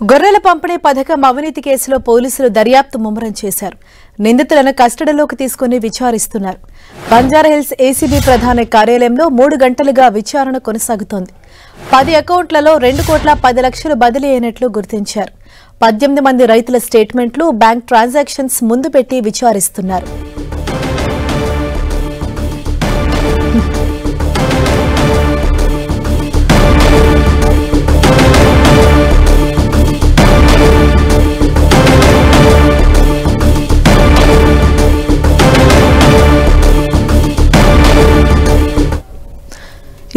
గొర్రెల పంపిణీ పథకం అవినీతి కేసులో పోలీసులు దర్యాప్తు ముమ్మరం చేశారు. నిందితులను కస్టడీలోకి తీసుకుని విచారిస్తున్నారు. బంజారాహిల్స్ ఏసీబీ ప్రధాన కార్యాలయంలో 3 గంటలుగా విచారణ కొనసాగుతోంది. 10 అకౌంట్లలో 2,10,00,000 బదిలీ అయినట్లు గుర్తించారు. 18 మంది రైతుల స్టేట్మెంట్లు, బ్యాంక్ ట్రాన్సాక్షన్స్ ముందు పెట్టి విచారిస్తున్నారు.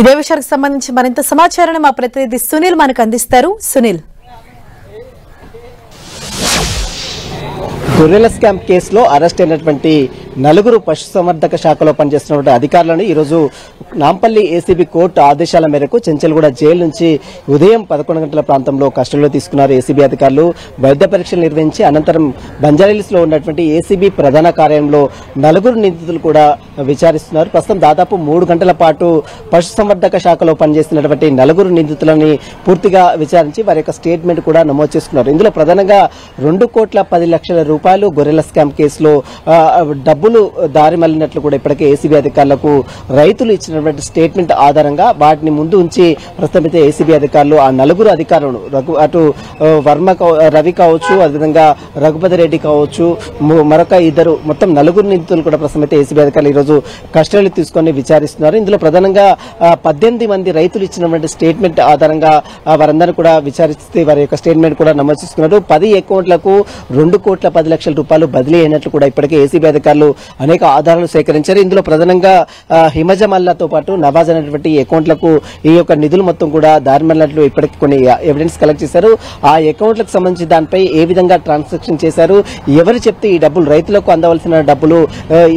ఇదే విషయానికి సంబంధించి మరింత సమాచారాన్ని మా ప్రతినిధి సునీల్ మనకు అందిస్తారు. సునీల్, గొర్రెల స్కామ్ కేసులో అరెస్ట్ అయినటువంటి 4 పశుసంవర్ధక శాఖలో పనిచేస్తున్నటువంటి అధికారులను ఈరోజు నాంపల్లి ఏసీబీ కోర్టు ఆదేశాల మేరకు చెంచల్గూడ జైలు నుంచి ఉదయం 11 గంటల ప్రాంతంలో కస్టడీలో తీసుకున్నారు. ఏసీబీ అధికారులు వైద్య పరీక్షలు నిర్వహించి అనంతరం బంజారాహిల్స్ లో ఉన్నటువంటి ఏసీబీ ప్రధాన కార్యాలయంలో 4 నిందితులు కూడా విచారిస్తున్నారు. ప్రస్తుతం దాదాపు 3 గంటల పాటు పశుసంవర్ధక శాఖలో పనిచేస్తున్నటువంటి 4 నిందితులని పూర్తిగా విచారించి వారి యొక్క స్టేట్మెంట్ కూడా నమోదు చేసుకున్నారు. ఇందులో ప్రధానంగా 2,10,00,000 రూపాయలు గొర్రెల స్కామ్ కేసులో డబ్బులు దారి మళ్లినట్లు కూడా ఇప్పటికే ఏసీబీ అధికారులకు రైతులు ఇచ్చినటువంటి స్టేట్మెంట్ ఆధారంగా వాటిని ముందు ఉంచి ప్రస్తుతం ఏసీబీ అధికారులు ఆ 4 అధికారులను అటు రవి కావచ్చు, అదేవిధంగా రఘుపతి రెడ్డి కావచ్చు, మరొక 2 మొత్తం 4 నిందితులు కూడా ప్రస్తుతం ఏసీబీ అధికారులు ఈరోజు కస్టడీలో తీసుకొని విచారిస్తున్నారు. ఇందులో ప్రధానంగా 18 మంది రైతులు ఇచ్చినటువంటి స్టేట్మెంట్ ఆధారంగా వారందరూ కూడా విచారిస్తే వారి యొక్క స్టేట్మెంట్ కూడా నమోదు చేసుకున్నారు. 10 అకౌంట్లకు 2,10,00,000 రూపాయలు బదిలీ అయినట్లు కూడా ఇప్పటికే ఏసీబీ అధికారులు అనేక ఆధారాలు సేకరించారు. ఇందులో ప్రధానంగా హిమజ మల్లాతో పాటు నవాజ్ అనేటువంటి అకౌంట్లకు ఈ యొక్క నిధులు మొత్తం కూడా దారి మళ్లినట్లు ఇప్పటికి కొన్ని ఎవిడెన్స్ కలెక్ట్ చేశారు. ఆ అకౌంట్లకు సంబంధించి దానిపై ఏ విధంగా ట్రాన్సాక్షన్ చేశారు, ఎవరు చెప్తే ఈ డబ్బులు రైతులకు అందవలసిన డబ్బులు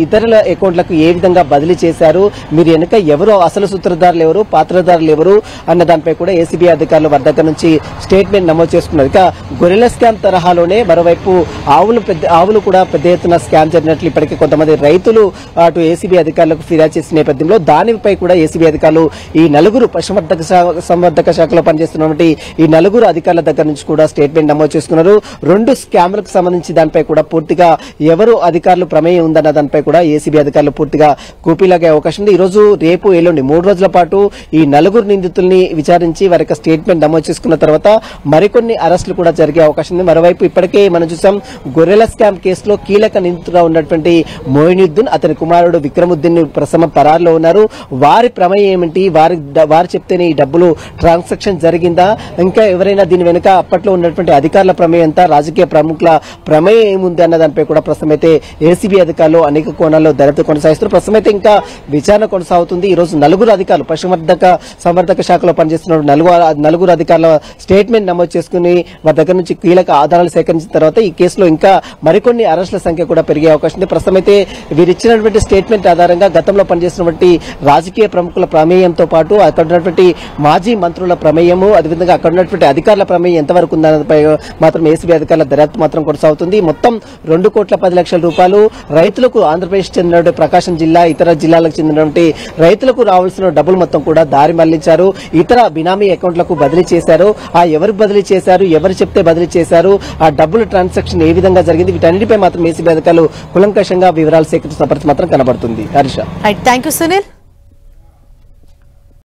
ఇతరుల అకౌంట్లకు ఏ విధంగా బదిలీ చేశారు, మీరు వెనుక ఎవరు అసలు సూత్రధారులు ఎవరు, పాత్రధారులు ఎవరు అన్న దానిపై కూడా ఏసీబీ అధికారులు వారి దగ్గర నుంచి స్టేట్మెంట్ నమోదు చేసుకున్నారు. ఇక గొర్రెల స్కామ్ తరహాలోనే మరోవైపు ఆవులు కూడా పెద్ద ఎత్తున స్కామ్ జరిగినట్లు ఇప్పటికే కొంతమంది రైతులు అటు ఏసీబీ అధికారులకు ఫిర్యాదు చేసిన నేపథ్యంలో దానిపై కూడా ఏసీబీ అధికారులు ఈ 4 పశుసంవర్ధక శాఖలో పనిచేస్తున్నటువంటి ఈ 4 అధికారుల దగ్గర నుంచి కూడా స్టేట్మెంట్ నమోదు చేసుకున్నారు. 2 స్కామ్లకు సంబంధించి దానిపై కూడా పూర్తిగా ఎవరు అధికారులు ప్రమేయం ఉందన్న దానిపై కూడా ఏసీబీ అధికారులు పూర్తిగా కూపీలాగే అవకాశం ఉంది. ఈ రోజు, రేపు, ఎల్లుండి 3 రోజుల పాటు ఈ 4 నిందితుల్ని విచారించి వారి యొక్క స్టేట్మెంట్ నమోదు చేసుకున్న తర్వాత మరికొన్ని అరెస్టులు కూడా జరిగే అవకాశం ఉంది. మరోవైపు ఇప్పటికే మనం చూసాం, గొర్రెల స్కామ్ కేసులో కీలక నిందితుగా ఉన్నటువంటి మోయినుద్దీన్, అతని కుమారుడు విక్రముద్దీన్ ప్రస్తుతం పరారులో ఉన్నారు. వారి ప్రమేయం ఏమిటి, వారు చెప్తేనే ఈ డబ్బులు ట్రాన్సాక్షన్ జరిగిందా, ఇంకా ఎవరైనా దీని వెనుక అప్పట్లో ఉన్నటువంటి అధికారుల ప్రమేయం ఎంత, రాజకీయ ప్రముఖుల ప్రమేయం ఏముంది అన్న దానిపై కూడా ప్రస్తుతం అయితే ఏసీబీ అధికారులు అనేక కోణాల్లో దర్యాప్తు కొనసాగిస్తున్నారు. ప్రస్తుతం అయితే ఇంకా విచారణ కొనసాగుతుంది. ఈ రోజు 4 అధికారులు పశుసంవర్ధక శాఖలో పనిచేస్తున్న 4 అధికారుల స్టేట్మెంట్ నమోదు చేసుకుని వారి దగ్గర నుంచి కీలక ఆధారాలు సేకరించిన తర్వాత ఈ కేసులో ఇంకా మరికొన్ని అరెస్టుల సంఖ్య కూడా పెరిగే అవకాశం ఉంది. ప్రస్తుతం అయితే వీరిచ్చినటువంటి స్టేట్మెంట్ ఆధారంగా గతంలో పనిచేసినటువంటి రాజకీయ ప్రముఖుల ప్రమేయంతో పాటు అక్కడ ఉన్నటువంటి మాజీ మంత్రుల ప్రమేయము, అదేవిధంగా అక్కడ ఉన్నటువంటి అధికారుల ప్రమేయం ఎంతవరకు ఉందన్నపై మాత్రం ఏసీబీ అధికారుల దర్యాప్తు మాత్రం కొనసాగుతుంది. మొత్తం 2,10,00,000 రూపాయలు రైతులకు, ఆంధ్రప్రదేశ్ చెందినటువంటి ప్రకాశం జిల్లా, ఇతర జిల్లాలకు చెందినటువంటి రైతులకు రావాల్సిన డబ్బులు మొత్తం కూడా దారి మళ్లించారు. ఇతర బినామీ అకౌంట్లకు బదిలీ చేశారు. ఎవరు బదిలీ చేశారు, ఎవరు చెప్తే బదిలీ చేశారు, ఆ డబ్బుల ట్రాన్సాక్షన్ ఏ విధంగా జరిగింది, వీటన్నిటిపై మాత్రం ఏసీబీ అధికారులు కులంకషంగా వివరాలు సేకరిస్తున్న పరిస్థితి మాత్రం కనబడుతుంది. Harsha, thank you Sunil.